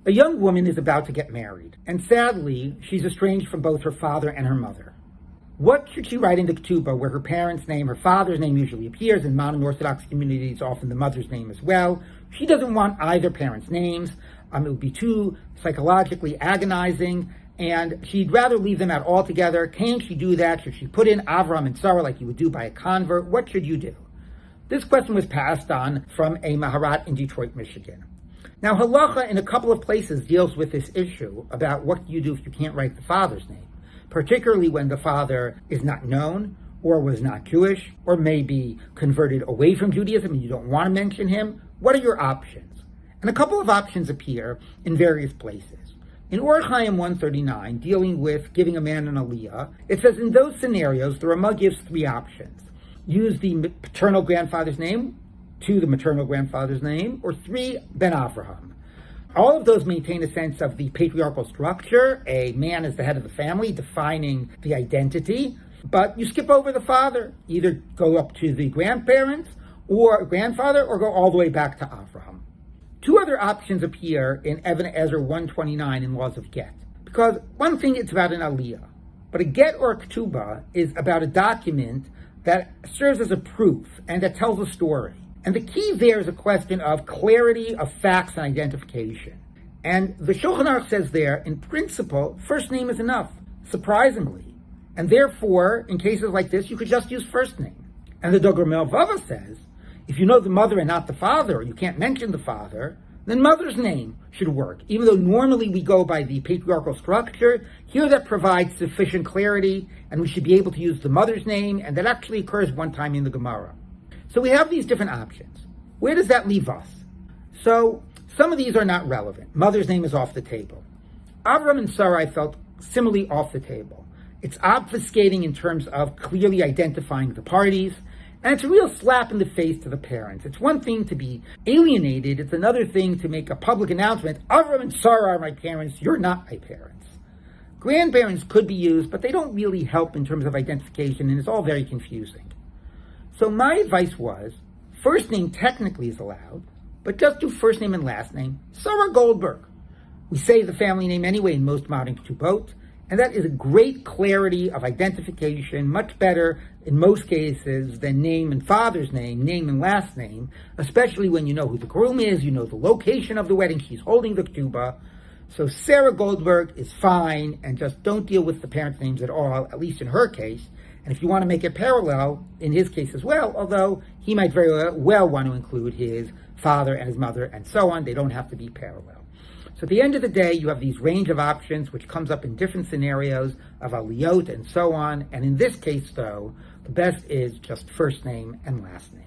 A young woman is about to get married, and sadly, she's estranged from both her father and her mother. What should she write in the ketubah, where her parents' name, her father's name usually appears, in modern Orthodox communities, often the mother's name as well? She doesn't want either parents' names. It would be too psychologically agonizing, and she'd rather leave them out altogether. Can she do that? Should she put in Avram and Sarah like you would do by a convert? What should you do? This question was passed on from a Maharat in Detroit, Michigan. Now, halacha in a couple of places deals with this issue about what you do if you can't write the father's name, particularly when the father is not known or was not Jewish or may be converted away from Judaism and you don't want to mention him. What are your options? And a couple of options appear in various places. In RYR 139, dealing with giving a man an aliyah, it says in those scenarios, the Ramah gives three options. Use the paternal grandfather's name, 2, the maternal grandfather's name, or 3, Ben Avraham. All of those maintain a sense of the patriarchal structure, a man as the head of the family, defining the identity, but you skip over the father. Either go up to the grandparents or grandfather, or go all the way back to Avraham. 2 other options appear in Even Ezra 129 in Laws of Get, because one thing, it's about an aliyah, but a get or a ketubah is about a document that serves as a proof and that tells a story. And the key there is a question of clarity of facts and identification. And the Shulchan Aruch says there, in principle, first name is enough, surprisingly. And therefore, in cases like this, you could just use first name. And the Dogra Melvava says, if you know the mother and not the father, or you can't mention the father, then mother's name should work. Even though normally we go by the patriarchal structure, here that provides sufficient clarity, and we should be able to use the mother's name, and that actually occurs one time in the Gemara. So we have these different options. Where does that leave us? So some of these are not relevant. Mother's name is off the table. Avram and Sarah, I felt, similarly off the table. It's obfuscating in terms of clearly identifying the parties, and it's a real slap in the face to the parents. It's one thing to be alienated, it's another thing to make a public announcement, Avram and Sarah are my parents, you're not my parents. Grandparents could be used, but they don't really help in terms of identification, and it's all very confusing. So my advice was, first name technically is allowed, but just do first name and last name. Sarah Goldberg. We say the family name anyway in most modern ketubot, and that is a great clarity of identification, much better in most cases than name and father's name, name and last name, especially when you know who the groom is, you know the location of the wedding, she's holding the ketubah. So Sarah Goldberg is fine, and just don't deal with the parents' names at all, at least in her case. And if you want to make it parallel, in his case as well, although he might very well want to include his father and his mother and so on, they don't have to be parallel. So at the end of the day, you have these range of options, which comes up in different scenarios of aliyot and so on. And in this case, though, the best is just first name and last name.